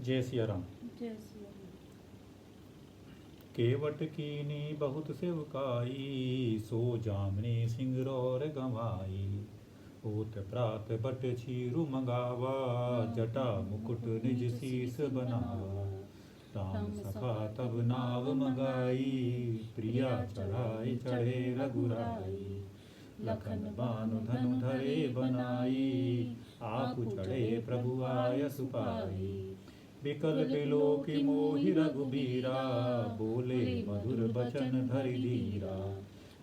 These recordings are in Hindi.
जय सिया राम। जय सिया राम। केवट कीनी बहुत सेवकाई, सो जामनी सिंगरौर गंवाई। होत प्रात बट छीरु मंगावा, जटा मुकुट निज शीस बनावा। राम सखा तब नाव मंगाई, प्रिया चढ़ाई चढ़े रघुराई। लखन बानु धनु धरे बनाई, आपु चढ़े प्रभु आय सुपाई। बिकल बिलोकि मोहि रघुबीरा, बोले मधुर बचन धरि धीरा।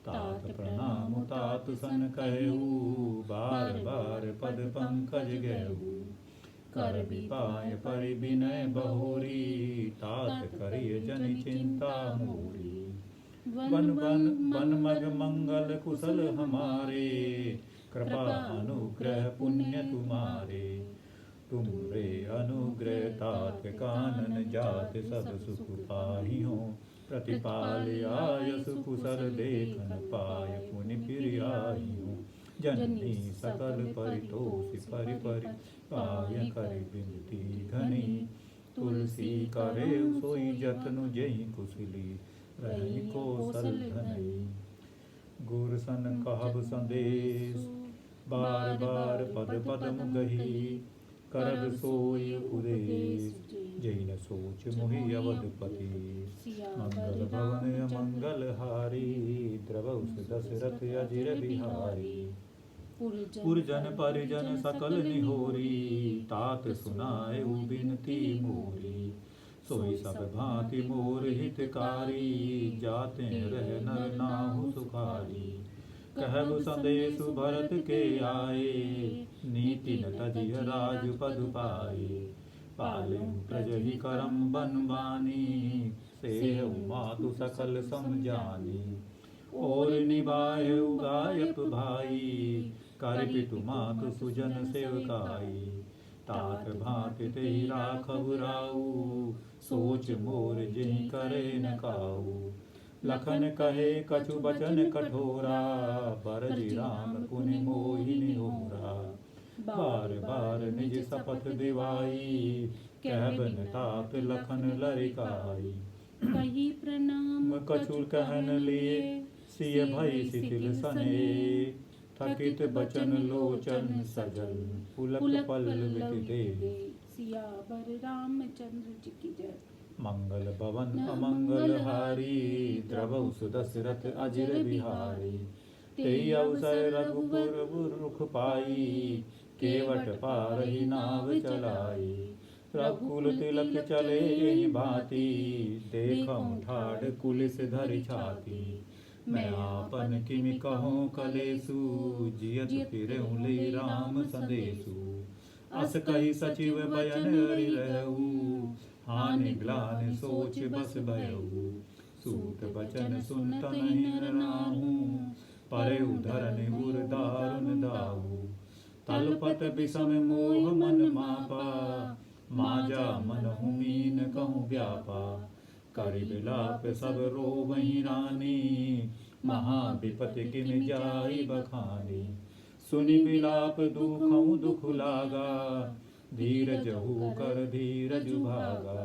तात प्रणाम तात सन कहऊ, बार बार पद पंकज गहू। कर विपाय परि विनय बहोरी, तात करिय जन चिंता मोरी। वन वन वन मग मंगल कुशल हमारे, कृपा अनुग्रह पुण्य तुम्हारे। तुम रे अनुग्रह तात कानन जात, सब सुख पाही हो। प्रतिपाल आयस कुशल देखन, पाय पुनि फिर आई हो। जननी सकल परितोष परि परि, पाय कर बिनती घनी। तुलसी करे सोई जतनु जहि कुशली, रही कौशल धनई। गुर सन कहब संदेश, बार बार पद पदम गही। करब सोई उदेश, जै न सोच मोहि अवधपति। मंगल भवन अमंगल हारी, द्रवहु दशरथ अजिर बिहारी। पुरजन परिजन सकल निहोरी, तात सुनाएउ बिनती मोरी। सोई सब भांति मोर हितकारी, जाते रह नर नाहु सुखारी। कहब संदेश भरत के आए, नीति न तजिह राजपद पाए। पालहु प्रजहि करम बनवानी, सेहु मातु सकल समझानी। और निभाएउ गायक भाई, कर पितु मातु सुजन सेवकाई। तात भांति तेहि राखब राऊ, सोच मोर जेहि करे न काऊ। लखन कहे कछु बचन कठोरा, बरजि राम पुनि मोहि निहोरा। बार बार निज शपथ दिवाई, कहब न तात लखन लरिकाई। कही प्रणाम कछु कहन लिए, सिय भई शिथिल सने। थकित बचन लोचन सजल, पुलक पल्लवित दे। सियावर रामचंद्र जी की जय। मंगल भवन अमंगल हारी, द्रवहु सुदशरथ अजिर बिहारी। तेई अवसर रघुपुर रुख पाई, केवट पारहि नाव चलाई। रघुकुल तिलक चले एहि भांति, देखहु ठाढ़ कुलिस धरि छाती। मैं आपन किमि कहूँ कलेसु, जियत फिरहु लई राम संदेशु। अस कहि सचिव बयन हरि रहू, हानि ग्लानि सोच बस भयऊ। सूत बचन सुनत नहीं नाहू, परेउ धरनि उर दारुन दाऊ। तलपत विषम मोह मन मापा, माजा मनहु मीन कहूँ व्यापा। करि विलाप सब रोवहि रानी, महा विपति किन जाई बखानी। सुनि विलाप दुखहु दुख लागा, धीरज हु कर धीरज भागा।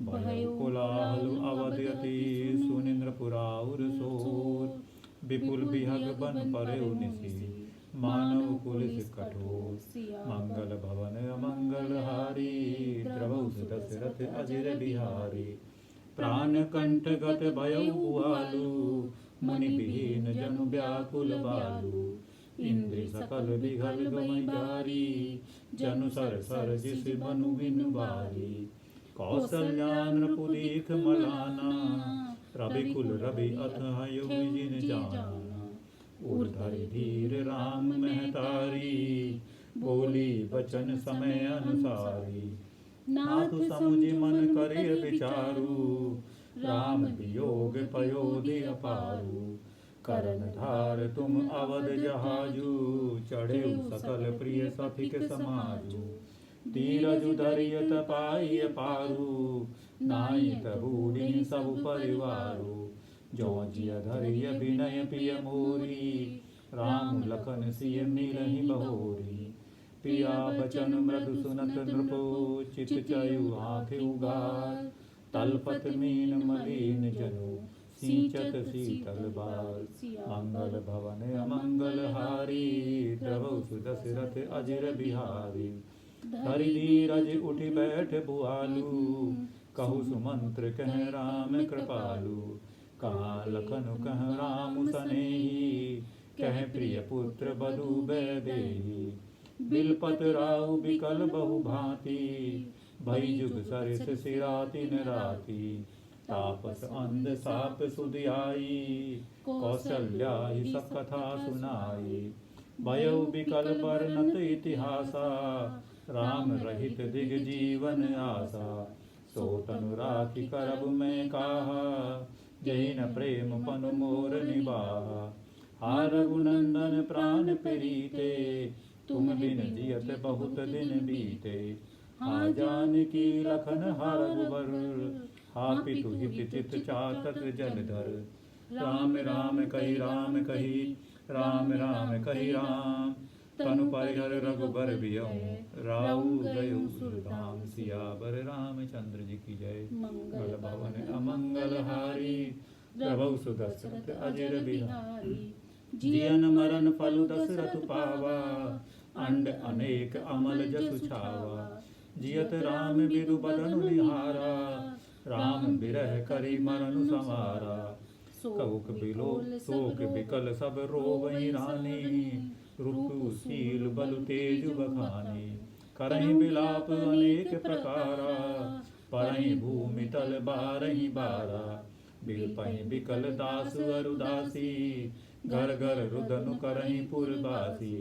भयो कोलाहल अवध अति, सुनिंद्रपुराउर सोर। विपुल बिहग बन परेउ निसी, मानव कुलिस कठोर। मंगल भवन अमंगल हारी, द्रवहु दशरथ अजिर बिहारी। प्राण कंठ गत भयउ आलू, मुनि विहीन जनु व्याकुल बालू। इंद्रि सकल विघल गमई गारी, जनु सर सर जिस मनु बिनु बारी। कौसल्यान नृपुदीख मलाना, रविकुल रवि अथ जिन जाना। उर्धरि धीर राम महतारी, बोली बचन समय अनुसारी। नाथु समुझि मन करिय विचारू, राम वियोग पयोधि अपारू। करन धार तुम अवध जहाजू, चढ़ेउ सकल प्रिय सखिक समाजू। धीरजु धरिय तपाई पारू, नाई तबूढ़ी सब परिवारू। जो जिय धरिय विनय पिय मोरी, राम लखन सिय मिलहि बहोरी। पिया बचन मृदु सुनत नृपो चित चयु आँख उगार तलपत मीन मलिन जनु सिंचत शीतल बार मंगल भवन अमंगल हारी द्रवौ सुदशरथ अजिर बिहारी धरि धीरज उठि बैठ भुआलु कहु सुमंत्र कह राम कृपालु कहाँ लखन कह राम सनेही कह प्रिय पुत्र बधु बैदेही बिलपत राहु बिकल बहु भांति भई जुग सरिस सिरातिन राति तापस अंध साप सुधियाई कौशल्या ही सब कथा सुनाई भयउ बिकल वर्णत इतिहासा राम रहित दिग जीवन आसा सो तनु राखी करब मैं काहा जहि न प्रेम पनु मोर निबाहा हा रघुनंदन प्राण प्रीते तुम बिन जियत बहुत दिन बीते हा जानकी लखन हा रघुबर हा पितु हित चित चातक जलधर राम राम कही राम राम कही राम तनु परिहर रघुबर बियऊ राउ गयो सुरधाम सियावर रामचंद्र जी की जय। मंगल भवन अमंगल हारी प्रभु सुदशरथ अजिर बिहारी जियन मरण फल दशरथ पावा अंड अनेक अमल जसु छावा जियत राम बिरु बदनु निहारा राम बिरह करी मरनु समारा कौक बिलोल शोक बिकल सब रोवई रानी रूपु शील बलु तेज बखानी करहि बिलाप अनेक प्रकारा परहि भूमि तल बारहि बारा बिलपहि बिकल दास अरुदासी घर घर रुदनु करहि पुरबासी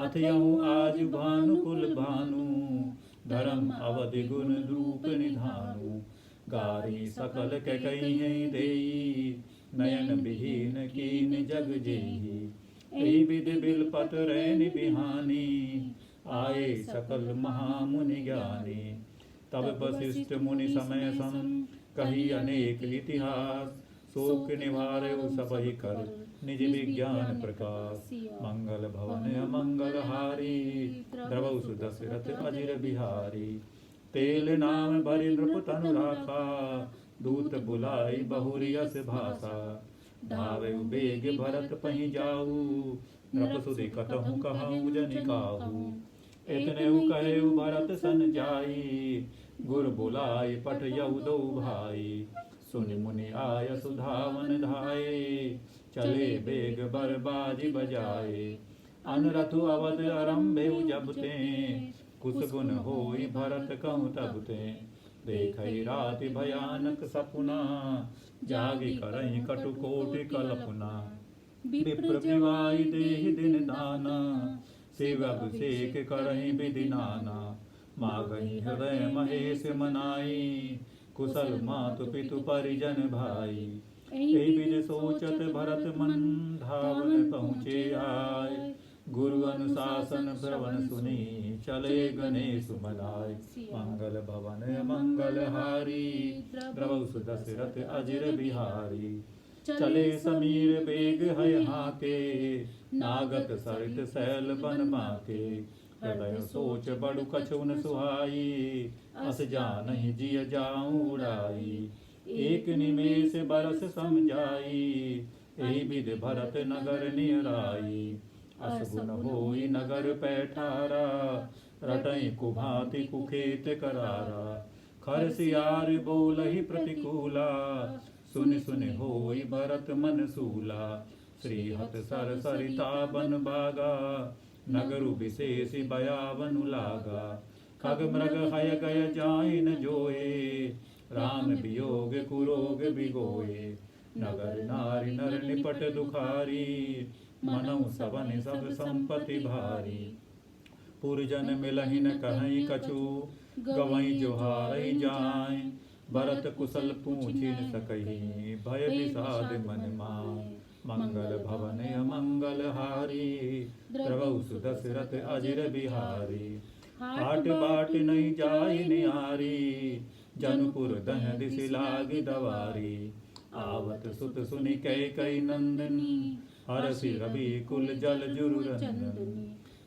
अथयहु आज भानु कुल भानु धर्म अवधि गुण रूप निधानु गारी सकल के कहीं देई नयन विहीन कीन जग जेही एहि विधि बिलपत रैन बिहानी आए सकल महामुनि ज्ञानी तब वशिष्ठ मुनि समय सम कही अनेक इतिहास शोक निवारे सबहि कर निज विज्ञान प्रकाश मंगल भवन अमंगल हारी द्रवौ सुदशरथ अजिर बिहारी तेल नाम भरि नृप तनु राखा दूत बुलाई बहुरियस भाषा धावे बेग भरत पहि जाऊ नृप सुधि कतहु कहूँ जनि काहू इतने कहे भरत सन जाई गुर बुलाई पठ यऊ दो भाई सुनि मुनि आय सुधावन धाये चले बेग बर बाजी बजाए अनरथु अवध आरंभे जबते कुछ गुण होई भरत कहूँ तबते देखई राति भयानक सपना जागी करई कटु कोटि कल्पना विप्र विवाई देहि दिन दाना शिव अभिषेक करहि विधि नाना मागई हृदय महेश मनाई कुशल मातु पितु परिजन भाई एहि विधि सोचत भरत मन धावन पहुँचे आए गुरु अनुशासन श्रवण सुनी चले गणेश मनाय मंगल भवन मंगल हारी द्रवौ सुदशरथ अजिर बिहारी चले समीर बेग है हाके नागत सरित सैल बन माके हृदय सोच बड़ु कछुन सुहाई अस जानहि जिय जाऊं उड़ाई एक निमेष बरस समझाई एहि विधि भरत नगर नियराई असगुन होई नगर पैठारा रटई कुभाति कुखेत करारा खर सियार बोलहि प्रतिकूला सुनि सुनि होई भरत मन सूला श्रीहत सर सरिता बन बागा नगरु विशेषि बयावनु लागा खग मृग हय गय जाय न जोए राम वियोग कुरोग बिगोए नगर नारी नर निपट दुखारी मनऊ सबन सब संपत्ति भारी पुरजन मिलहि न कहई कछु गवई जोहारई जाय भरत कुशल पूछि न सकहि भय विषाद मन माय मंगल भवन अमंगल हारी द्रवौ सुदशरथ अजिर बिहारी हाट बाट नहीं जाय निहारी जनपुर दह दिस लागी दवारी आवत सुत सुनि कई नंदनी हरसि रवि कुल जल जुरु रंजनी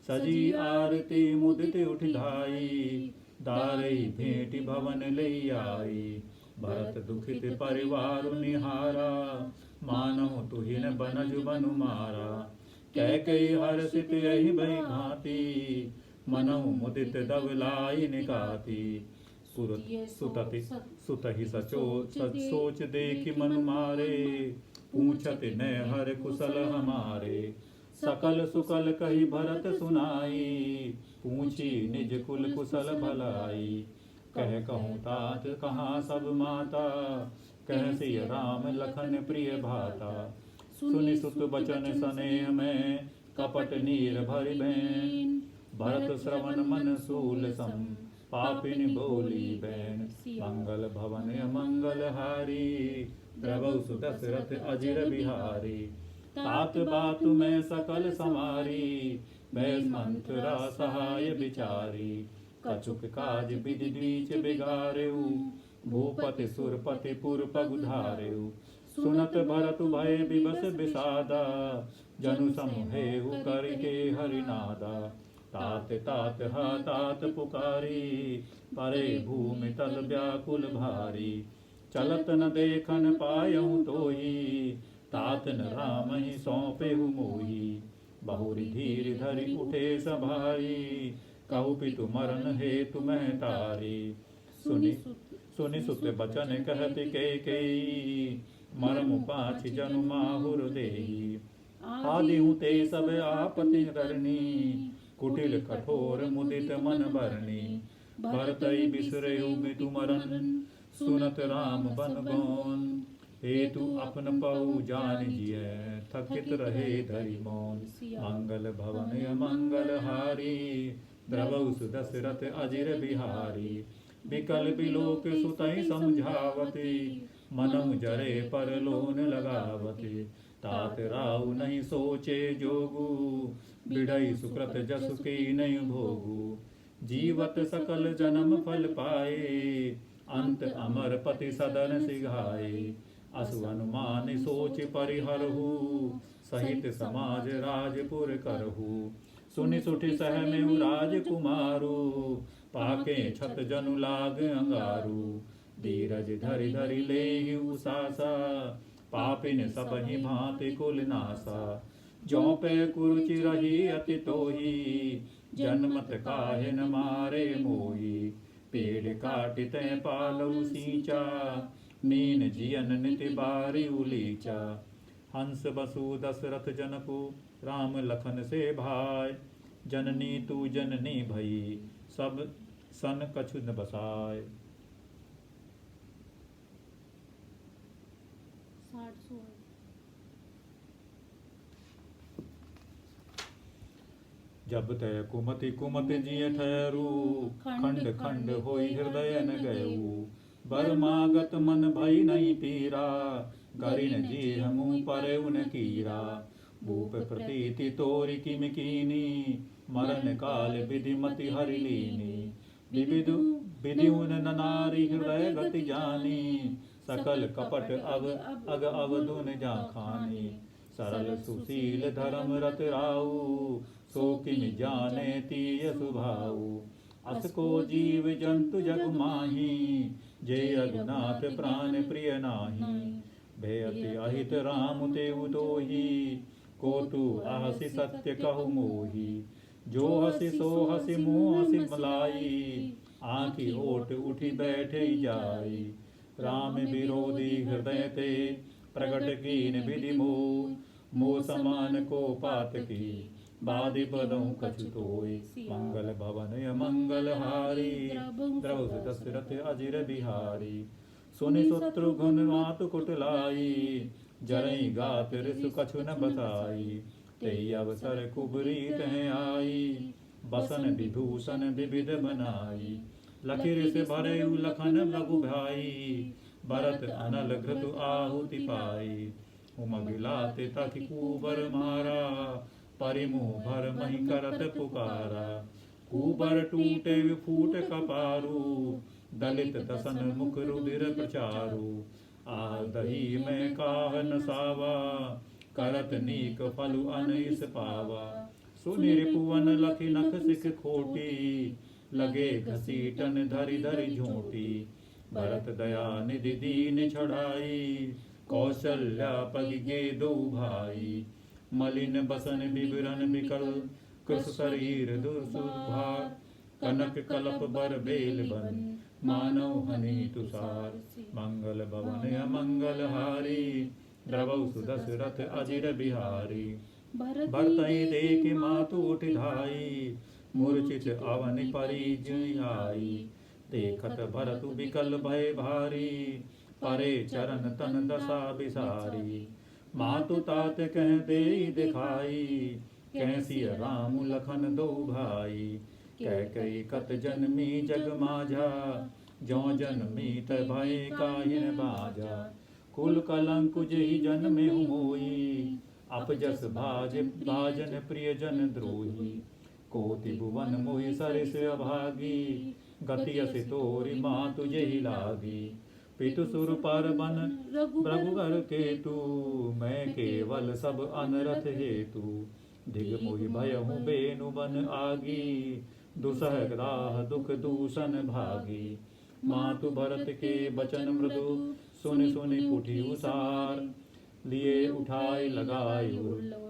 सजी आरती मुदित उठ धाई, दारई भेंट भवन ले आई। भरत दुखित परिवार निहारा, मानो तुहिन बनज बनु मारा। कैकेयी हर्षित यही भई घाती, मनहु मुदित दबलाई निकाती। सुतहि सोच देखि मन मारे, पूछत न हर कुशल हमारे। सकल सुकल कही भरत सुनाई, पूछी निज कुल कुशल भलाई। कह कहूँ तात कहाँ सब माता, कह सिय राम लखन प्रिय भाता। सुनि सुत बचन स्नेह में, कपट नीर भरि बैन। भरत श्रवण मन सूल सम, पापिन बोली बैन। मंगल भवन अमंगल हारी, प्रभु सुदशरथ अजिर बिहारी। तात बात में सकल समारी, बैस मंथरा सहाय बिचारी। कछुक काज विधि बीच बिगारेऊ, भूपति सुरपति पुर पगुधारेऊ। सुनत भरत भय विवश विषादा, जनु समूहेहु करके हरिनादा। तात तात हा तात पुकारी, परे भूमि तल व्याकुल भारी। चलत न देखन पायहु तोही, तात न राम ही सौंपेहु मोही। बहुरी धीर धरि उठे सभाई, कहु पितु मरण हेतु मैं तारी। सुनि सुत बचन कहत कैकेयी, मरमु पाछि जनु माहुर देही। आदिहु ते सब आपति करनी, कुटिल कठोर मुदित मन भरनी। भरतई बिसरेउ मृत्यु मरण, सुनत राम बन गौन। हेतु अपन पहु जान जिय, थकित रहे धरि मौन। मंगल भवन अमंगल हारी, द्रवहु सुदशरथ अजिर बिहारी। विकल बिलोक सुतहि समझावती, मनहु जरे पर लोन लगावती। तात राउ नहीं सोचे जोगु, बिढ़ई सुकृत जसु की नहीं भोगु। जीवत सकल जन्म फल पाए, अंत अमर पति सदन सिघाए। असु अनुमान सोच परिहरहु, सहित समाज राजपुर करहु। सुनि सुठि सह में राजकुमारू, पाके छत जनु लाग अंगारू। धीरज धरि धरि लेहि सासा, पापिन सबहि भांति कुल नासा। ज्यों पे कुरुचि रही अति तोही, जन्मत काहे न मारे मोही। पेड़ काटिते पालऊ सींचा, मीन जियन निति बारी उलीचा। हंस बसु दशरथ जनकु, राम लखन से भाई। जननी तू जननी भई, सब सन कछु न बसाय। जब तय कुमति कुमति जिय ठहरू, खंड खंड होई हृदय न गयऊ। बरमागत मन भई नहीं पीरा, गरिन जी हमू पर उन कीरा। भूप प्रतीति तोरि किम कीनी, मरण काल विधि मति हरि लीनी। विधि उन नारी हृदय गति जानी, सकल कपट अग अवधुन जाखानी। सरल सुशील धर्म रत राऊ, सो किम जाने तीय सुभाऊ। अस को जीव जंतु जग माही, जे रघुनाथ प्राण प्रिय नाही। भयति अहित राम तेउ दोही, को तू आहसि सत्य कहु मोही। जो हसी सो हसी मुँह हसी मलाई, आँखि ओट उठी बैठे जाई। राम विरोधी हृदय ते, प्रगट कीन विधि मोह समान को पात की। बादि पदों कछु तोय, मंगल भवन अमंगल हारी। द्रव दशरथ अजिर बिहारी। सुनि शत्रुघ्न मातु कुटलाई, जरई गात ऋषु कछु न बताई। तेई अवसर कुबरी तह आई, बसन विभूषण विविध बनाई। लखिर से भरे लखन लघु भाई, भरत अनल घृतु आहुति पाई। उमगिलाते तखि कुबर मारा, परिमुह भर मही करत पुकारा। कुबर टूटे फूट कपारू, दलित दसन मुख रुधिर प्रचारू। आ दही में काह न सावा, करत नीक फलु अनइस पावा। सुनिर पुवन लखी नख सिख खोटी, लगे घसीटन धरि धरि झोटी। भरत दया निधि दीन छड़ाई, कौशल्या पग गे दो भाई। मलिन बसन बिबरन बिकल, कृस शरीर दुर्सुभार। कनक कलप बर बेल बन, मानव हनि तुषार। मंगल भवन अमंगल हारी, द्रवौ सुदशरथ अजिर बिहारी। भरतहि देख मातु उठि धाई, मूर्छित अवनि परिजयाई। देखत भरतु बिकल भय भारी, परे चरण तन दशा बिसारी। मातु तात कह देई दिखाई, कैसी राम लखन दो भाई। कह कई कत जन्मी जग माझा, ज्यों जन्मी त भय काहिन बाजा। कुल कलंक जेहि जन्मे मोई, अपजस भाजन प्रिय जन द्रोही। कोटि भुवन मोहि सरिस अभागी, गति अस तोरि मातु जेहि लागी। पितु सुर पर बन रघुवर केतु, मैं केवल सब अनरथ हेतु। दिग मोहि भयहु बेनु बन आगी, दुसह दाह दुख दूषण भागी। मातु भरत के बचन मृदु, सुनि सुनि उठी उसार। लिए उठाई लगाई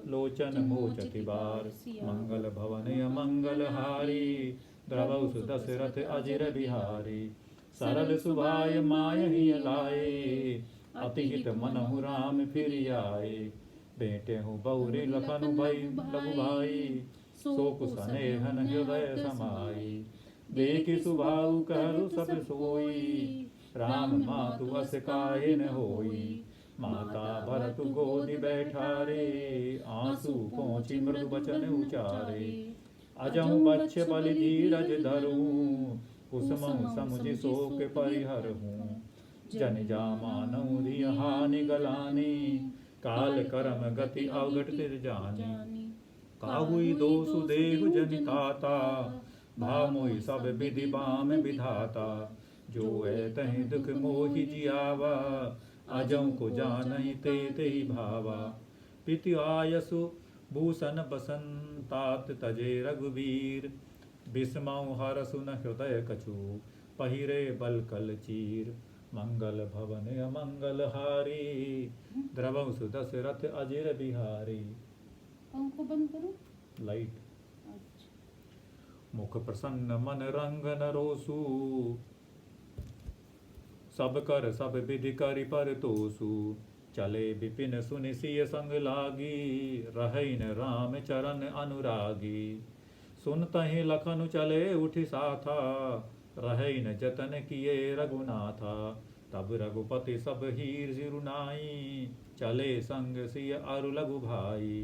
लोचन मोचति बार। मंगल भवन अमंगल हारी, द्रवौ सुदशरथ अजिर बिहारी। सरल सुभाय मायहि लाए, अति हित मनहु राम फिर आए। बेटे हूँ बहुरी लखनु भई लघु भाई, शोक सनेहन हृदय समाई। देखि सुभाऊ कहरु सब सोई, राम मातु अस काहे न होई। माता भरतु गोदि बैठारे, आंसू पोंछि मृदु बचन उचारे। अजहु बच्छ बलि धीरज धरूं, कुसुमं समुझि शोक परिहरहूं। जन जामानहु धिय हानि गलानी, काल करम गति अवघट जानी। काहुई दोषु देहु जनिताता, भाव मोहि सब विधि बाम विधाता। जो है तहि दुख मोहि जियावा, अजौ को जानहि ते तेहि भावा। पितु आयसु भूषण बसंतात तजे रघुवीर। बिस्मौ हरसु न हृदय कछु, पहिरे बल कल चीर। मंगल भवन अमंगल हारी, द्रवौ सुदशरथ अजिर बिहारी। पंखो बंद करो। लाइट। मुख प्रसन्न मन रंग न रोसु, सब कर सब विधि करि पर तोसु। चले विपिन सुनि सिय संग लागी, रहै न राम चरण अनुरागी। सुनतहि लखनु चले उठि साथा, रहै न जतन किए रघुनाथा। तब रघुपति सब हीर सिरुनाई, चले संग सिय अरु लघु भाई।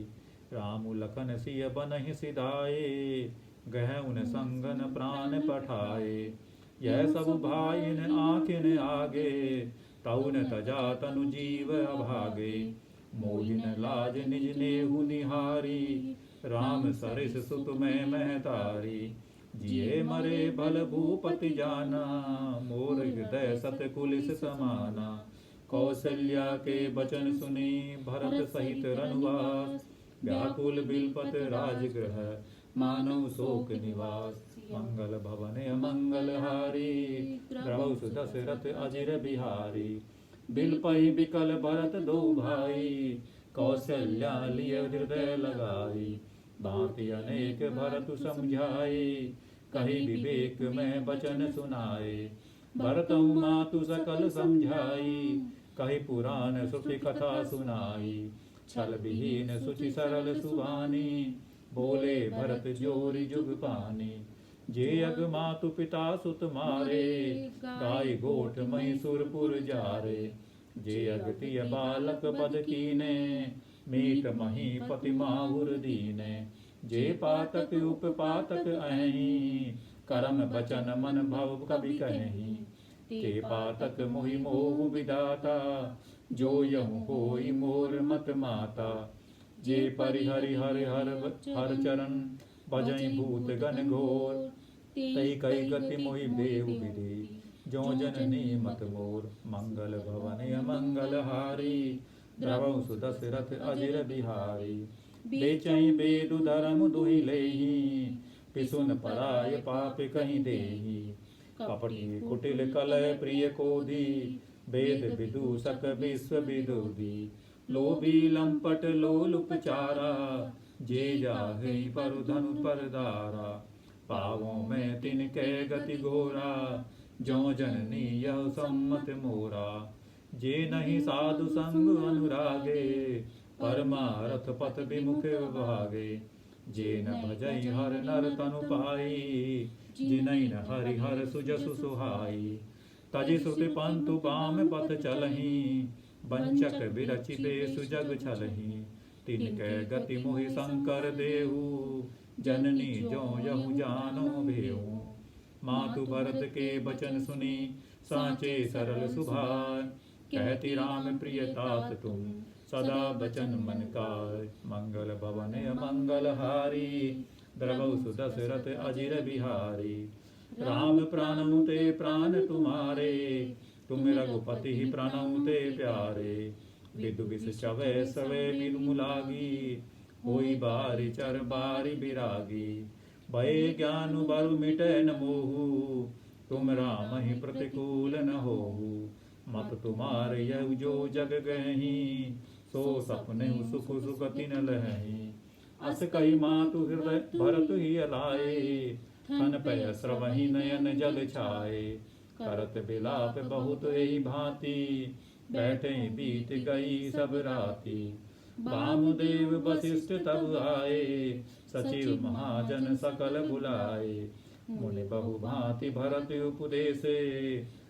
राम लखन सिय बनहि सिधाए, गहउन संगन प्राण पठाए। यह सब भाइन आँखिन आगे, तउन तजा तनु जीव अभागे। मोहिन लाज निज नेहु निहारी, राम सरिस सुत में महतारी। जिये मरे भल भूपति जाना, मोर हृदय सत कुलिस समाना। कौशल्या के बचन सुनी, भरत सहित रनुवास। व्याकुल बिलपत राजगृह, मानव शोक निवास। मंगल भवन अमंगल हारी, द्रवौ सुदशरथ अजिर बिहारी। बिलपहि बिकल भरत दो भाई, कौशल्या लिय हृदय लगाई। बाँति अनेक भरतु समझाए, कही विवेक में बचन सुनाए। भरतहु मातु सकल समझाई, कही पुराण श्रुति कथा सुनाई। छल विहीन सुचि सरल सुभानी, बोले भरत जोरि जुग पानी। जे अग मातु पिता सुत मारे, गाय गोठ महिषुरपुर जारे। जे अगतिय बालक बद कीने, मीट मही पति माहुर दीने। जे पातक उपपातक अहि, करम बचन मन भव कवि कहि। ते पातक मोहि मोह विधाता, जो यहु होई मोर मत माता। जे परिहरि हरि हर चरण, भजई भूत गण घोर। तई कई गति मोहि देहु विधि, जो जननी मत मोर। मंगल भवन अमंगल हारी, द्रवौ सुदशरथ अजिर बिहारी। बेचहि बेदु धर्म दुहि लेहि पिसुन पराय पाप कहीं देहि कपटी कुटिल कलह प्रिय कोधि वेद विदूषक विश्व विदोदी लोभी लंपट लोलुपचारा जे जाहे पर धनु पर दारा पावों में तिनके गति घोरा जो जननी यह सम्मत मोरा जे नहीं साधु संग अनुरागे परमारथ पथ विमुख भागे जे न भजई हर नर तनु पाई जिनई न हरि हर सुजसु सुहाई तजि सुति पंतु बाम पथ चलही वंचक विरचि बेसु जग छलही तिनके गति मोहि शंकर देहु जननी जो यहु जानो भेहु मातु भरत के बचन सुनी साचे सरल सुभाय कहती राम प्रिय तात तुम सदा बचन मन काय मंगल भवन मंगल हारी द्रवौ सुदशरथ अजिर बिहारी राम प्राणउ ते प्राण तुम्हारे तुम रघुपति प्राणउ ते प्यारे विदु विष चवै सवै बिनु लागी होई बारी चर बारी बिरागी भय ज्ञान बरु मिटै न मोहु तुम राम ही प्रतिकूल न होहु मत तुम्हारे यह जो जग गही सो सपने सुख सुखति न लही अस कही मातु हृदय भरत ही अलाए थन पय स्रवही नयन जल छाए करत बिलाप बहुत यही भांति बैठे बीत गई सब राती वामदेव वशिष्ठ तब आए सचिव महाजन सकल बुलाए मुनि बहु भांति भरत उपदेशे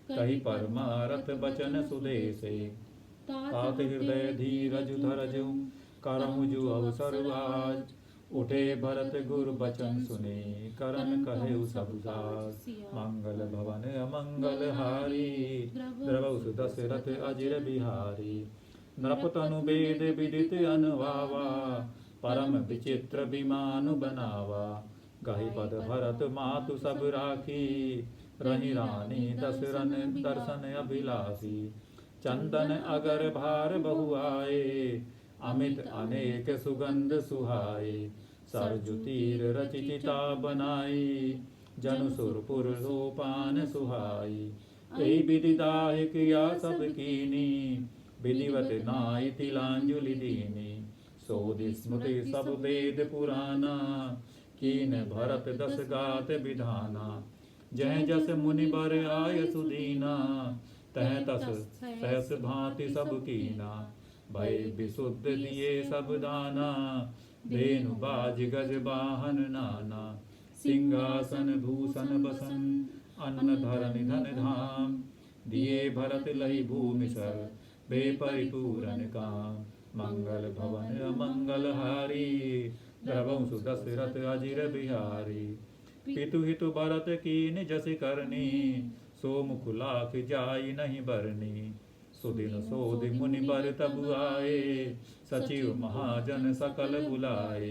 कही परमारथ बचन सुदेशे तात हृदय धीरज धरजु करहु जु अवसर आज उठे भरत गुर बचन सुने करन कहे सब साज मंगल भवन अमंगल हारी द्रवौ सुदशरथ अजिर बिहारी नृपतनु वेद विदित अनुभावा परम विचित्र विमानु बनावा गहि पद भरत मातु सब राखी रही रानी दशरन दर्शन अभिलाषी चंदन अगर भार बहु आए अमित अनेक सुगंध सुहाए सरजु तीर रचिता बनाई जनु सुरपुर सोपान सुहाई यही विधि दाहि क्रिया सब कीनी विधिवत नाई तिलांजलि दीनी सोधि स्मृति सब वेद पुराना कीन भरत दस गात विधाना जह जस मुनि बर आय सुदीना तह तस सहस भांति सब कीना भय विशुद्ध दिए सब दाना धेनु बाज गज वाहन नाना सिंहासन भूषण बसन अन्न धरनि धन धाम दिए भरत लहि भूमि सर बे परिपूरन काम मंगल भवन अमंगल हारी द्रवौ सुदशरथ अजिर बिहारी पितु हितु भरत कीन जस करनी सो मुख लाख जाई नहीं बरनी सुदिन सोधि मुनि बर तब आए सचिव महाजन सकल बुलाए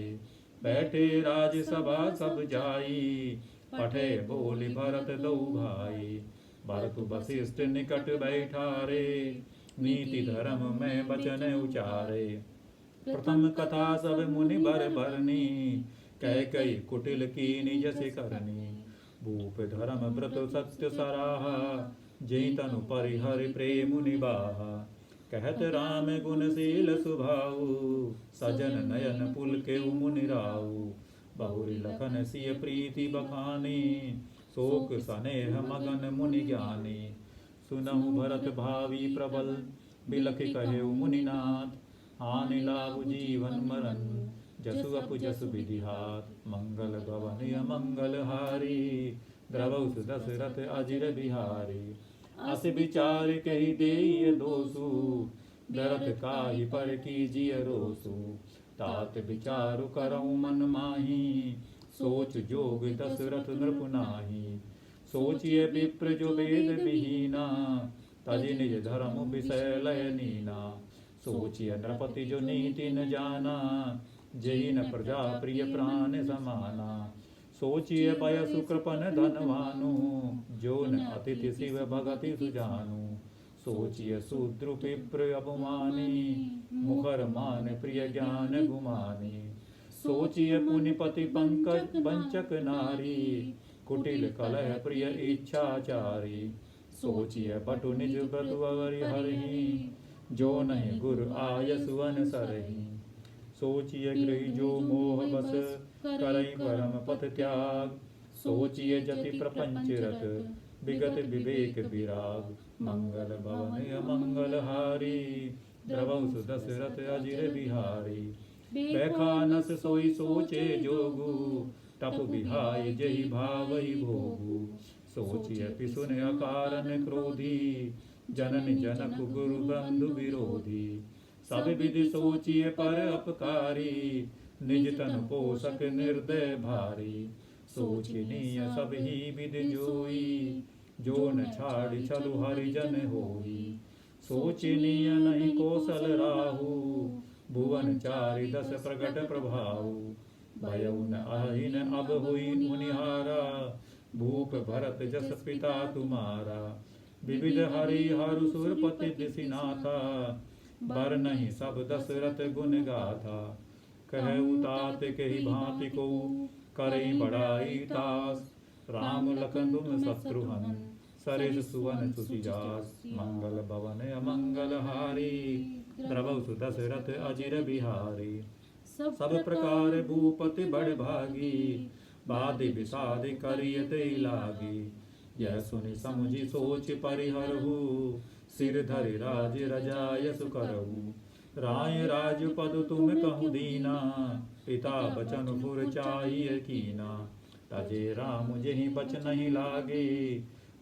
बैठे राज सभा सब जाई पठे बोली भरत दो भाई भरत वशिष्ठ निकट बैठारे नीति धर्म में वचन उचारे प्रथम कथा सब मुनि बर बरनी कह कई कुटिल कीनी जैसे करनी भूप धर्म व्रत सत्य सराहा जय तनु परिहर प्रेम निबाहा कहत राम गुणशील सुभाऊ सजन नयन पुल के मुनि राऊ बहुरी लखन सिय प्रीति बखानी शोक स्नेह मगन मुनि ज्ञानी सुनहु भरत भावी प्रबल बिलख कहे मुनिनाथ हानि लाभ जीवन मरण जसु अपु जसु विधिहात मंगल भवन अमंगल हारी द्रवौ सुदशरथ अजिर बिहारी अस विचार कही देय दोसु दरथ काहि पर कीजिए रोसु तात विचारु करऊँ मन माही सोच जोग दशरथ नृप नाही सोचिए विप्र जो वेद विहीना तजि निज धर्म विषय लय नीना सोचिए नृपति जो नीति न जाना जही न प्रजा प्रिय प्राण समाना सोचिए पयसु कृपन धनवानु जो न अतिथि शिव भगति सुजानु सोचिय शूद्र विप्र अभिमानी, मुखर मान प्रिय ज्ञान गुमानी। सोचिय पुनिपति पंकज वंचक नारी, कुटिल कलह प्रिय इच्छाचारी। सोचिय बटु निज व्रत अवरि हरहि, जो नहीं गुर आयस वन सरहि। सोचिय गृह जो मोह बस, करई परम पथ त्याग। सोचिय जति प्रपंच रत, विगत विवेक विराग। मंगल भवन अमंगल हारी, द्रवहु सुदशरथ अजिर बिहारी। बैखानस सोई सोचे जोगु, तप बिहाय जहि भावई भोगु। सोचिय पिसुन अकारण क्रोधी, जनन जनक गुरु बंधु विरोधी। सब विधि सोचिए पर अपकारी, निज तन पोषक निर्दय भारी। सोचनीय सब ही विधि जोई, जो न छाड़ छलु हरिजन होई। सोचनीय नहीं कौशल राहु, भुवन चारि दस प्रगट प्रभाऊ। भयउ न अहिन अब हुई मुनिहारा, भूप भरत जस पिता तुम्हारा। विविध हरि हरु सुरपति दिसिनाथा, बर नहीं सब दशरथ गुण गाथा। कहु तात कहि भांति को, करई बड़ाई तास। राम लखन तुम शत्रुघ्न, सरेश सुवन सुसिजास। मंगल भवन अमंगल हारी, द्रवहु सुदशरथ अजिर बिहारी। सब प्रकार भूपति बड़ भागी, बादि विषाद करिय ते लागी। यह सुनि समुझि सोच परिहरहु, सिर धरि राज रजाय सुकरहु। राय राज पद तुम कहु दीना, पिता बचन फुर चाहिए कीना। तजे राम जेहि बच नहीं लागे,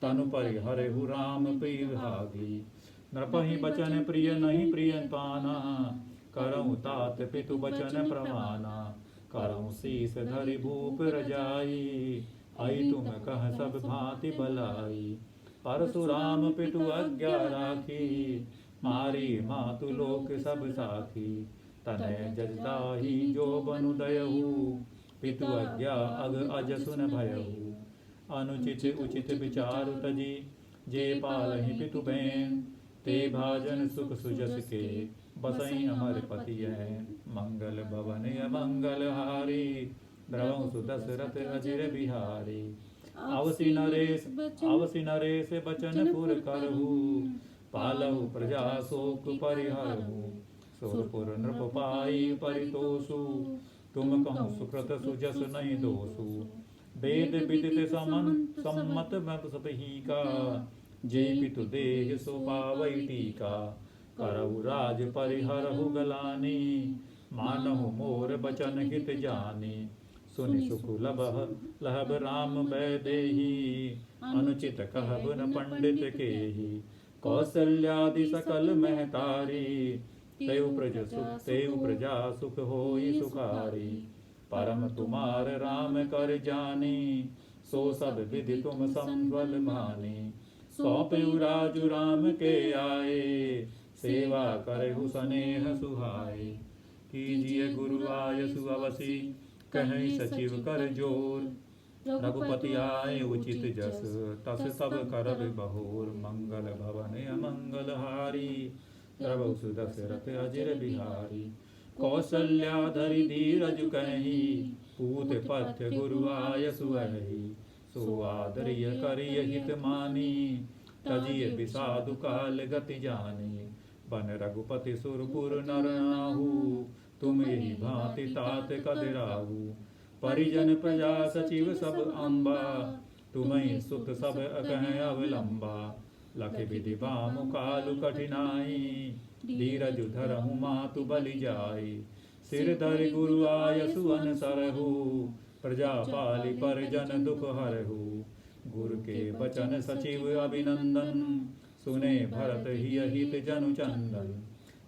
तनु परिहरहु राम प्रिय भागी। नृपहि बचन प्रिय नहीं प्रिय पाना, करहु तात पितु बचन प्रमाना। करहु शीस धरि भूप रजाई, आई तुम कह सब भांति बलाई। परशुराम पितु आज्ञा राखी, मारी मातु लोक सब साखी। तनय जजदाही जो बनु दयहु, पितु आज्ञा अग अज सुन भयहु। अनुचित उचित विचारु तजी, जे पालहि पितु बैन। ते भाजन सुख सुजस के, बसई अमर पति हैं। मंगल भवन अमंगल हारी, द्रवहु सुदशरथ अजिर बिहारी। अवसि नरेश बचन पुर करहु, पालहु प्रजा शोक परिहरहु। सुरपुर नृप पाई परितोषु, तुम कहूँ सुकृत सुजस नहीं दोषु। वेद विदित सम्मत सबही का, जे पितु देह सो पावई टीका। करहु राज परिहरहु गलानी, मानहु मोर बचन हित जानी। सुनि सुख लहब राम वैदेही, अनुचित कहब न पंडित केही। कौशल्यादि सकल महतारी, तेउ प्रजा सुख होई सुखारी। परम तुम्हार राम कर जानी, सो सब विधि तुम संबल मानी। सौंपयु राजु राम के आए, सेवा करहु स्नेह सुहाए। कीजिए गुरु आयसु अवसि, कहीं सचिव कर जोर। रघुपति आए उचित जस, तस सब करब बहोर। मंगल भवन अमंगल हारी, द्रवहु सुदशरथ अजिर बिहारी। कौशल्या धरि धीरज कहि, पूत पथ्य गुरु आयसु अहि। सो आदरिय करिय हित मानी, तजिय विषादु काल गति जानी। बन रघुपति सुरपुर नर नाहु, तुम यही भांति तात कदिराहु। परिजन प्रजा सचिव सब अम्बा, तुम्हें सुत सब अकह अवलंबा। लख विधि बामु कालु कठिनाई, धीरज धरहु मातु बलि जाई। सिर धरि गुरु आयसु अनसरहु, प्रजा पालि परिजन दुख हरहु। गुरु के बचन सचिव अभिनंदन, सुने भरत हिय हित जनु चंदन।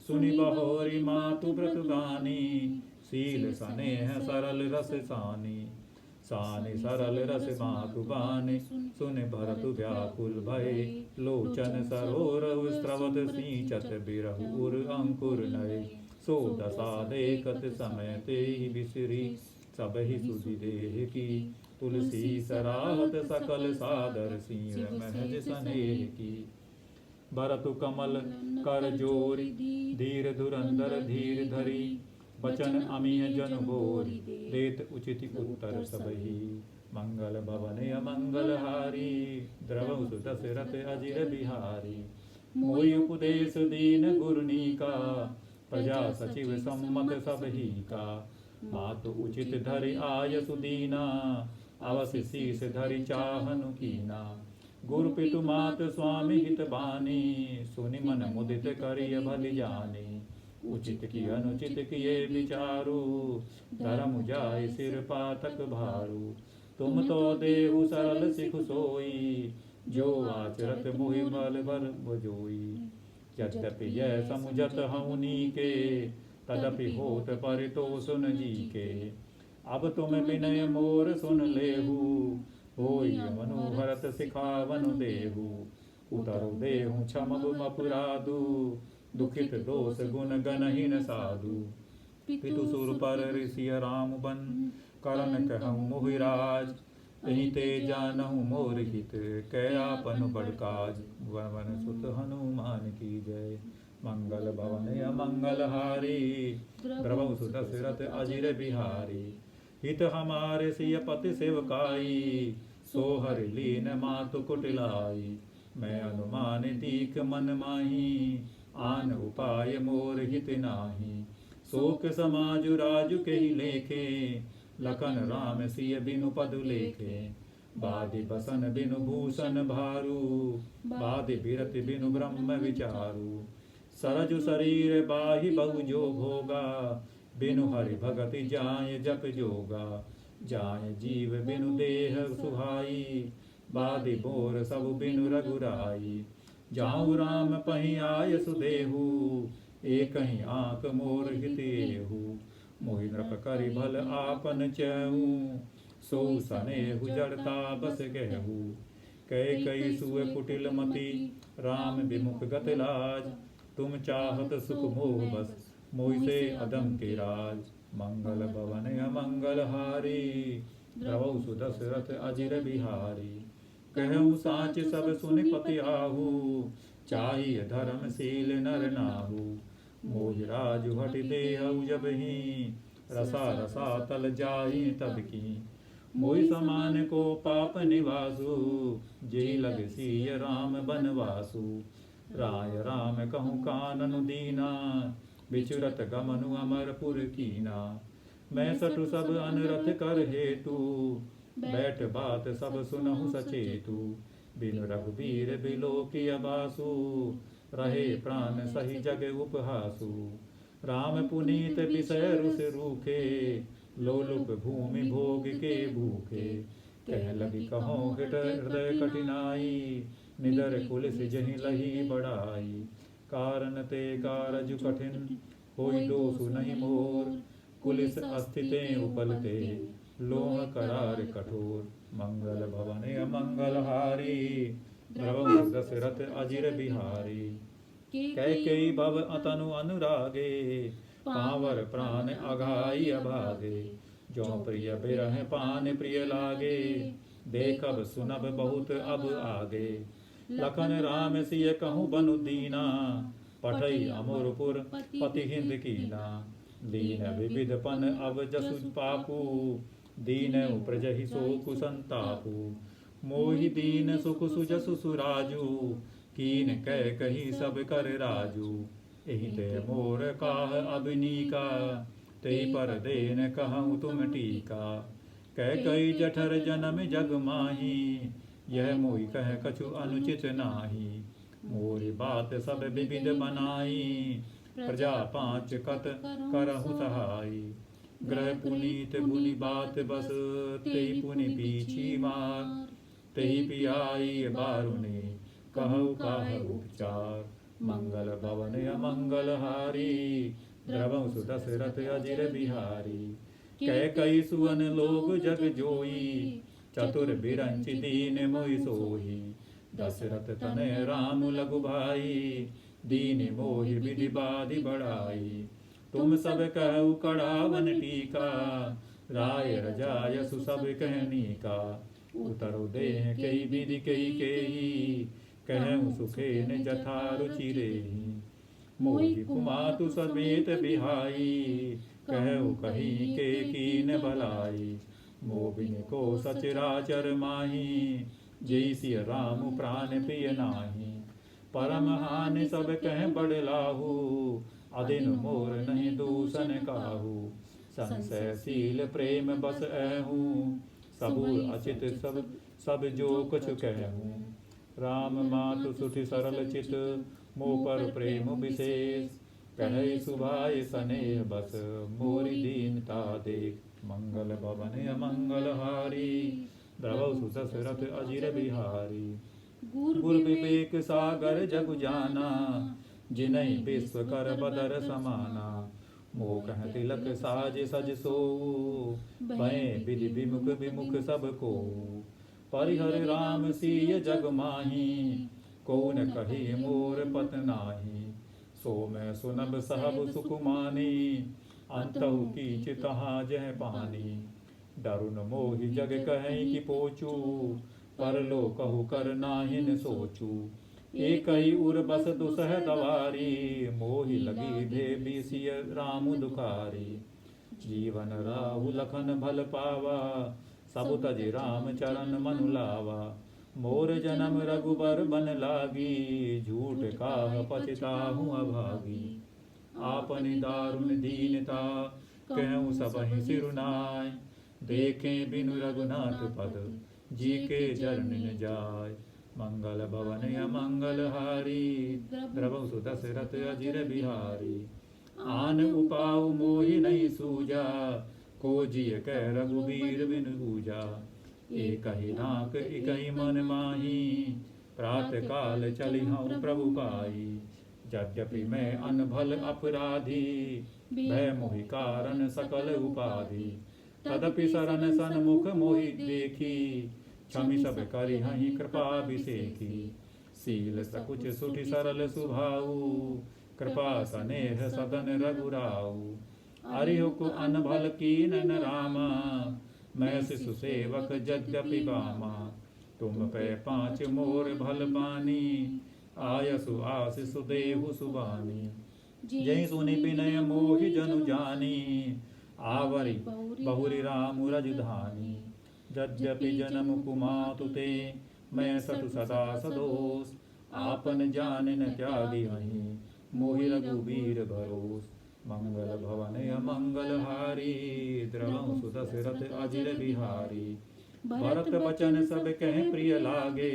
सुनि बहोरी मातु व्रत गानी, शील स्नेह सरल रस सानी। सानि सरल रस मातु बानी, सुन भरत व्याकुल भय। लोचन सरोरव स्रवत सिंचत बिरहु उर अंकुर नय। सो दशा देखत समय ते बिसरी, सबहि सुधि देह की। तुलसी सराहत सकल सादर, सिंह महज स्नेह की। भरतु कमल कर जोरी, धीर धुरंधर धीर धरी, बचन अमीय जन बोरी, देत उचित उत्तर सबही। मंगल भवन अमंगल हारी, द्रवहु दशरथ अजिर बिहारी। मोहि उपदेश दीन गुरुनी का, प्रजा सचिव सम्मत सबही का। मातु उचित धरि आय सुदीना, अवश्य शीस धरि चाहनु कीना। गुरु पितु मात स्वामी हित बानी, सुनि मन मुदित करिय भलि जानी। उचित की अनुचित किए विचारु, धर्म जाय सिर पातक भारू। तुम तो देहु सरल सिख सोई, जो आचरत मोहि बल बर बजोई। यद्यपि यह समुझत हऊँ नीके, तदपि होत परितोष सुन जी के। अब तुम विनय मोर सुन लेहु, होई मनोहरत सिखावन देहु। उतरु देहु क्षमब मपुरादु, दुखित दोष गुण गणहीन साधु। पितु सुर पर ऋषि राम बन, करन कहूँ मोहिराज। यही ते जानहु मोर हित, कै आपन बड़ काज। वन सुत हनुमान की जय। मंगल भवन अमंगल हारी, द्रवहु सुत दशरथ अजिर बिहारी। हित हमारे सिय पति सेवकाई, सो हरि लीन मातु कुटिलाई। मैं अनुमान दीख मन माही, आन उपाय मोर हित नाही। शोक समाजु राजु केहि लेखे, लखन राम सिय बिनु पदु लेखे। बादि बसन बिनु भूषण भारू, बादि बिरति बिनु ब्रह्म विचारू। सरजु शरीर बाहि बहु जो भोगा, बिनु हरि भगति जाय जप जोगा। जाय जीव बिनु देह सुहाई, बादि बोर सब बिनु रघुराई। जाऊँ राम पहि आय सुदेहु, एक ही आंख मोर हितेहु। मोहि नृप करि भल आपन चहु, सो सनेहु जड़ता बस गहु। कई कई सुए कुटिल मति, राम विमुख गत लाज। तुम चाहत सुख मोह बस, मोहि से अदम के राज। मंगल भवन अमंगल हारी, द्रवहु सु दशरथ अजिर बिहारी। कहूँ साच सब सुनि पति आहू, चाहिए धर्मशील नर नाहू। मोहि राजु हट देहु जब ही, रसा रसा तल जाहि तब की। मोहि समान को पाप निवासु, जे लग सिय राम बनवासु। राय राम कहूँ काननु दीना, बिचुरत गमनु अमरपुर कीना। मैं सटु सब अनरथ कर हेतु, बैठ बात सब सुनहु सचेतु। बिनु रघुबीर बिलोकिय बासु, रहे प्राण सही जग उपहासु। राम पुनीत विषय रुस रूखे, लोलुप भूमि भोग के भूखे। कह लगी कहो हृदय कठिनाई, निदर कुलिस जहि लही बढ़ाई। कारण ते कारज कठिन, होई दोषु नहीं मोर। कुलिस अस्थिते उपलते, लोह करार कठोर। मंगल भवन अमंगल हारी, द्रवहु दशरथ अजिर बिहारी। कैकेयी भव अतनु अनुरागे, पावर प्राण अघाई अभागे। जो प्रिय बिरह पान प्रिय लागे, देखब सुनब बहुत अब आगे। लखन राम सिय कहूँ बनु दीना, पठई अमरपुर पति हिंद कीना। दीन विविधपन अब जसु पापू, दीन प्रजहि शोक संतापू। मोहि दीन सुख सुजसु सुराजू, कीन कह कही सब कर राजू। एहि ते मोर काह अबनीका, तेहि पर देन कहूँ तुम टीका। कह कई जठर जन्म जग माही, यह मोहि कह कछु अनुचित नाही। मोरी बात सब विविध बनाई, प्रजा पांच कत करहु सहाई। ग्रह पुनीत बुनि बात बस, तेहि पुनि पीछी मार। तेहि पियाई बारुने, कहु काह उपचार। मंगल भवन अमंगल हारी, द्रवहु सु दशरथ अजिर बिहारी। कह कई सुवन लोग जग जोई, चतुर बिरंचि दीन मोहि सोही। दशरथ तनय राम लघु भाई, दीन मोहि विधि बाधि बढ़ाई। तुम सब कहु कड़ावन टीका, राय रजायसु सब कहनी का। उतरु देह कई विधि कई केही, कहूँ सुखेन जथा रुचिरेहि। मोहि कुमातु समेत बिहाई, कहूँ कहीं के कीन भलाई। मोबिन को सचराचर माही, जय सिय राम प्राण प्रिय नाही। परमहानि सब कह बड़लाहू, अदिन मोर नहीं दूषण काहू। संशयशील प्रेम बस ऐहूँ, सबूर अचित सब जो कुछ कहूँ। राम मातु सुठि सरल चित, मोह पर प्रेम विशेष। कहे सुभाय स्नेह बस, मोरी दीनता देख। मंगल भवन अमंगल हारी, द्रवौ सुदशरथ अजिर बिहारी। गुर विवेक सागर जगु जाना, जिनहि विश्व कर बदर समाना। मोह कह तिलक साज सज सोऊ, भय विधि विमुख विमुख सब को। परिहर राम सिय जग माही, को न कही मोर पत नाही। सो मैं सुनब सहब सुख मानी, अंतहु कीच तहाँ जह पानी। डरुन मोहि जग कहीं कि पोचू, परलो कहु कर नाहिन सोचू। एक ही उर बस दुसह दवारी, मोहि लगी देवी सिय राम दुखारी। जीवन राहु लखन भल पावा, सब तज राम चरण मनु लावा। मोर जन्म रघुबर बन लागी, झूठ काह पछताहूँ अभागी। आपनि दारुण दीनता, कहूँ सबहि सिरुनाय। देखें बिनु रघुनाथ पद, जी के चरण जाय। मंगल भवन अमंगल हारी, द्रवौ सुदशरथ अजिर बिहारी। आन उपाउ मोहि नहीं सूझा, को जिय कह रघुबीर बिनु बूझा। एक ही नाक एक ही मन माही, प्रात काल चली हूँ प्रभु पाई। यद्यपि मैं अनभल अपराधी, भय मोहि कारण सकल उपाधि। तदपि शरण सन्मुख मोहि देखी, क्षमि सब करिहहि कृपा बिसेखी। सील सकुच सुठि सरल सुभाऊ, कृपा स्नेह सदन रघुराऊ। अरिहुक अनभल कीन न रामा, मैं शिशु सेवक यद्यपि बामा। तुम पे पाँच मोर भल बानी, आयसु आशीष देहु सुबानी। जय सुनि विनय मोहि जनु जानी, आवरि बहुरी राम रजधानी। यद्यपि जन्म कुमातु ते, मैं सठु सदा सदोष। आपन जान न त्यागी हहीं, मोहि रघुबीर भरोस। मंगल भवन अमंगल हारी, द्रवौ सुदशरथ अजिर बिहारी। भरत बचन सब कह प्रिय लागे,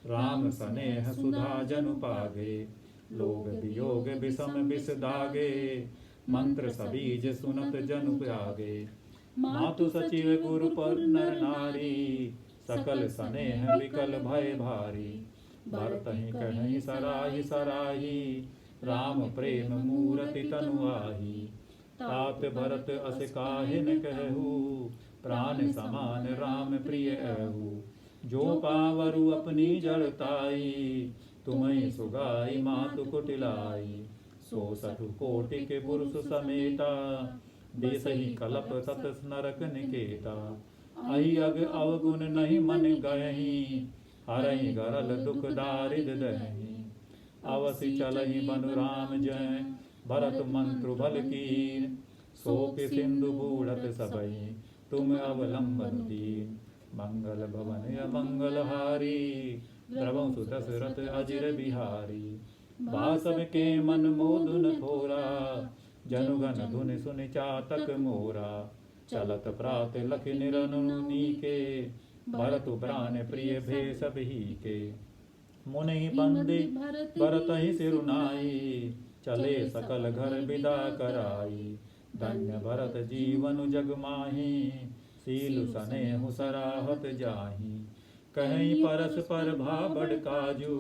राम स्नेह सुधा जनु पागे। लोग वियोग विषम विष दागे, मंत्र सबीज सुनत जनु त्यागे। मातु सचिव गुरु पर नर नारी, सकल स्नेह विकल भय भारी। भरत ही कहीं सराही सराही, राम प्रेम मूरति तनु आही। तात भरत अस काहे न कहू, प्राण समान राम प्रिय ऐहू। जो पावरु अपनी जड़ताई, तुम्हें सुगाई मातु कुटिलाई। सो सठु कोटि के पुरुष समेता, देश ही कलप सत नरक निकेता। अहि अग अवगुण नहीं मन गयहि, हरहि गरल दुख दारिद दहि। अवसि चलहि बनु राम जय, भरत मंत्रु भल कीन। शोक सिंधु बूढ़त सबहि, तुम अवलंबन दीन। मंगल भवन अमंगल हारी, द्रवौ सुदशरथ अजिर बिहारी। बासव के मन मोदुन थोरा, जनुगन धुनि सुनि चातक मोरा। चलत प्रात लख निरनुनी के, भरतु प्राण प्रिय भे सबही के। मुनि बंदे भरत ही सिरुनाई, चले सकल घर विदा कराई। धन्य भरत जीवन जग माही, सीलु स्नेहु सराहत जाही। कहीं परस पर भा बड़ काजू,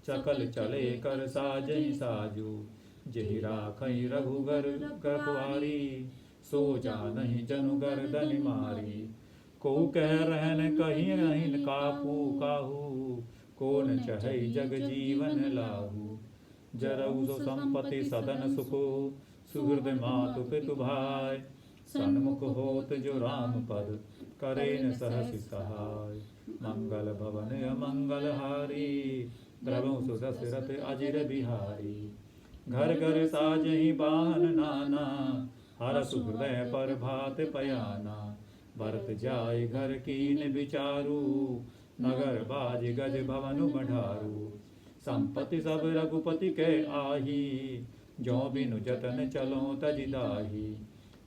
सकल चले कर साजहि साजू। जेहि राखहि रघुगर रखवारी, सो जानहि जनु गर्दनि मारी। को कह रहन कहीं नहीं कापू काहू, को न चहै जग जीवन लाहू। जरऊ सो संपत्ति सदन सुखो, सुहृद मातु पितु भाई। सन्मुख होत जो राम पद, करे न सहसि सहाय। मंगल भवन अमंगल हारी, द्रवहु सु दशरथ अजिर बिहारी। घर घर साजहि बाहन नाना, हरसु हृदय पर भात पयाना। भरत जाय घर कीन विचारू, नगर बाज गज भवनु मढ़ारू। संपत्ति सब रघुपति के आही, जो बिनु जतन चलो तजिदाही।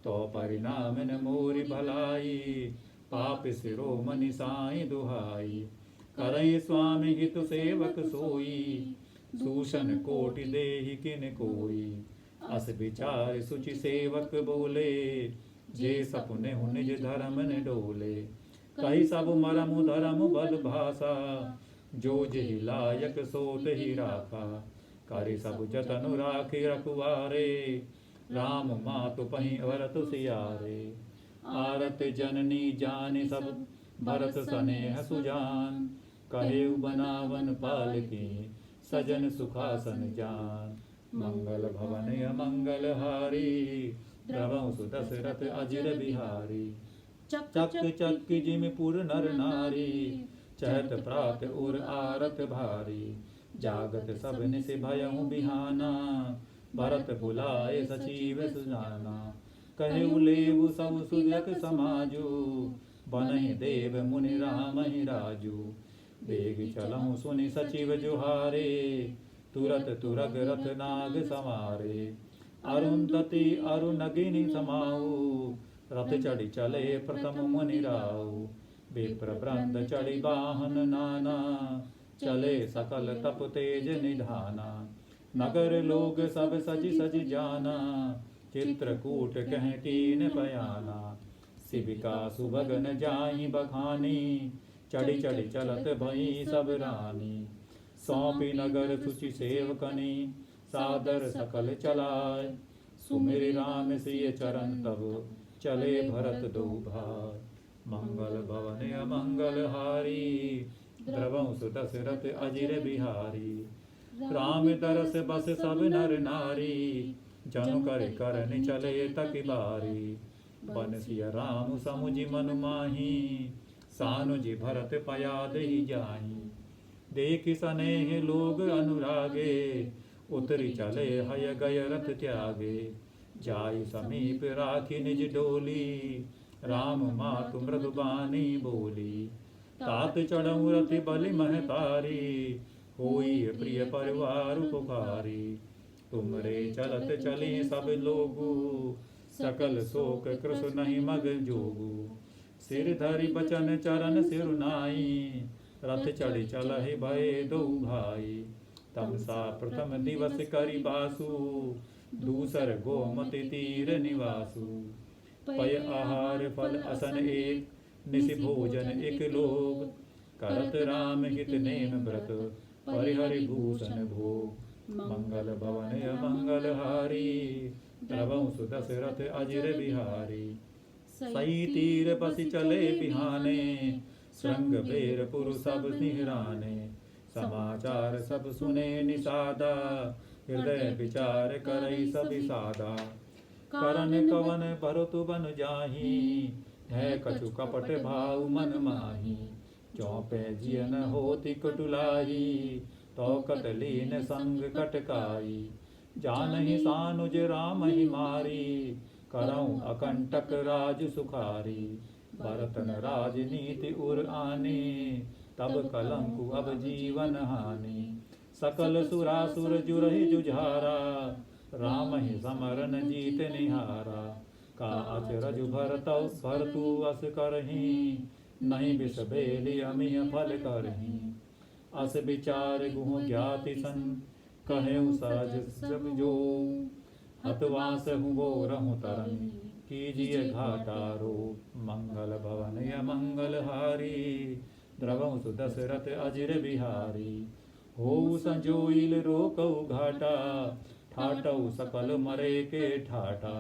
तो परिणाम न मोरि भलाई, पाप शिरोमणि साई दुहाई। करई स्वामी हित सेवक सोई, दूषण कोटि देहि किन कोई। अस विचार सुचि सेवक बोले, जे सपुने हु निज धर्म न डोले। कही सब मरम धर्म बल भाषा, जो जेहि लायक सोत ही राखा। करि सब जतनु राखि रखवारे, राम मातु पहि भरत सियारे। आरत जननी जानि सब भरत स्नेह सुजान। कहेउ बनावन पालकी, सजन सुखासन जान। मंगल भवन अमंगल हारी, द्रवहु सु दशरथ अजिर बिहारी। चक चक जिमिपुर नर नारी, चहत प्रात उर आरत भारी। जागत सब निस भयउ बिहाना, भरत बुलाए सचिव सुजाना। कहेउ लेउ सब सुजक समाजु, बनहि देव मुनि रामहि राजू। बेग चलहु सुनि सचिव जुहारे, तुरत तुरग रथ नाग समारे। अरुंधति अरुनगिनी समाऊ, रथ चढ़ी चले प्रथम मुनि राऊ। विप्र वृंद चढ़ी वाहन नाना, चले सकल तप तेज निधाना। नगर लोग सब सज सज जाना, चित्रकूट कह कीन पयाना। शिविका सुभगन जाहि बखानी, चढ़ी चढ़ी चलत भई सब रानी। सौंपी नगर सुचि सेवकनी, सादर सकल चलाय। सुमिरि राम सिय चरण तब, चले भरत दो भाई। मंगल भवन अमंगल हारी, द्रवहु सु दशरथ अजिर बिहारी। राम तरस बस सब नर नारी, जनु कर करनि चले तकि बारी। बनसिय राम समुझि मनु माही, सानुजि भरत पया देहि जाही। देखि सनेह लोग अनुरागे, उतरी चले हय गय रथ त्यागे। जाई समीप राखी निज डोली, राम मातु मृदुबानी बोली। तात चढ़ऊ रथ बलि महतारी, होई प्रिय परिवार पुकारी। तुमरे चलत चली सब लोगू, सकल शोक कृष नहीं मग जोगू। सिर धरि बचन चरण सिरुनाई, रथ चढ़ी चलहि भय दो भाई। तमसा प्रथम दिवस करि बासु, दूसर गोमति तीर निवासु। पय आहार फल असन एक, निसि भोजन एक लोग। करत राम हित नेम व्रत, परिहरि भूषण भोग। मंगल भवन अमंगल हारी, द्रवहु सु दशरथ अजिर बिहारी। सई तीर बसि चले बिहाने, श्रृंग बेर पुर सब निहराने। समाचार सब सुने निषादा, हृदय विचार करई सभी सादा। करन कवन भरतु बन जाही, है कछु कपट भाव मन माही। चौपे जिय न होति कटुलाई, तो कटलीन संग कटकाई। जानहि सानुज राम ही मारी, करऊं अकंटक राज सुखारी। भरतन राजनीति उर आने, तब कलंकु अब जीवन हानि। सकल सुरासुर जुरहि जुझारा, राम ही समरन जीत निहारा। का अचरज भरतु अस करही, नहीं बिस बेली अमिय फल करही। अस विचार गुह ज्ञाति सन, कहेउ सहज सब जो। हतवास हुओ रहु तरन, कीजिए घाटारो। मंगल भवन अमंगल हारी, द्रवहु सु दशरथ अजिर बिहारी। होउ संजोइल रोकऊ घाटा, ठाटऊ सकल मरे के ठाटा।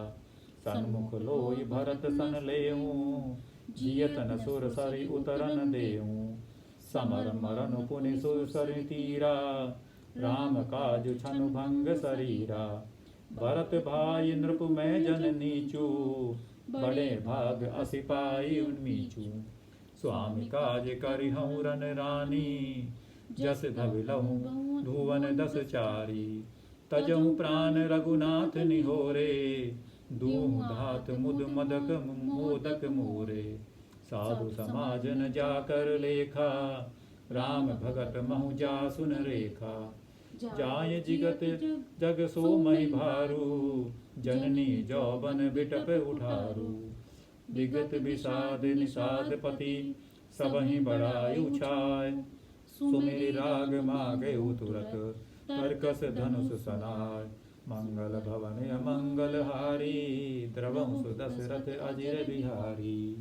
सन्मुख लोई भरत सन लेऊं, जियतन सुर सरि उतरन देऊं। समर मरन पुनि सुर सरि तीरा, राम काज छनु भंग शरीरा। भरत भाई नृप में जन नीचू, बड़े भाग असि पाई उन्मीचू। स्वामी काज करिहउँ रन रानी, जस धविलहु धुवन दस चारी। तजहु प्राण रघुनाथ निहोरे, दूहु धात मुद मदक मोदक मोरे। साधु समाज न जाकर लेखा, राम भगत महु जा सुन रेखा। जाय जिगत जग सो महि भारू, जननी जौबन बिटप उठारू। विगत विषाद निषाद पति, सबहि बड़ायु छाय। सुमेरि राग मागे तुरत, तरकस धनुष सनाय। मंगल भवन अमंगल हारी, द्रवंसु दशरथ अजिर बिहारी।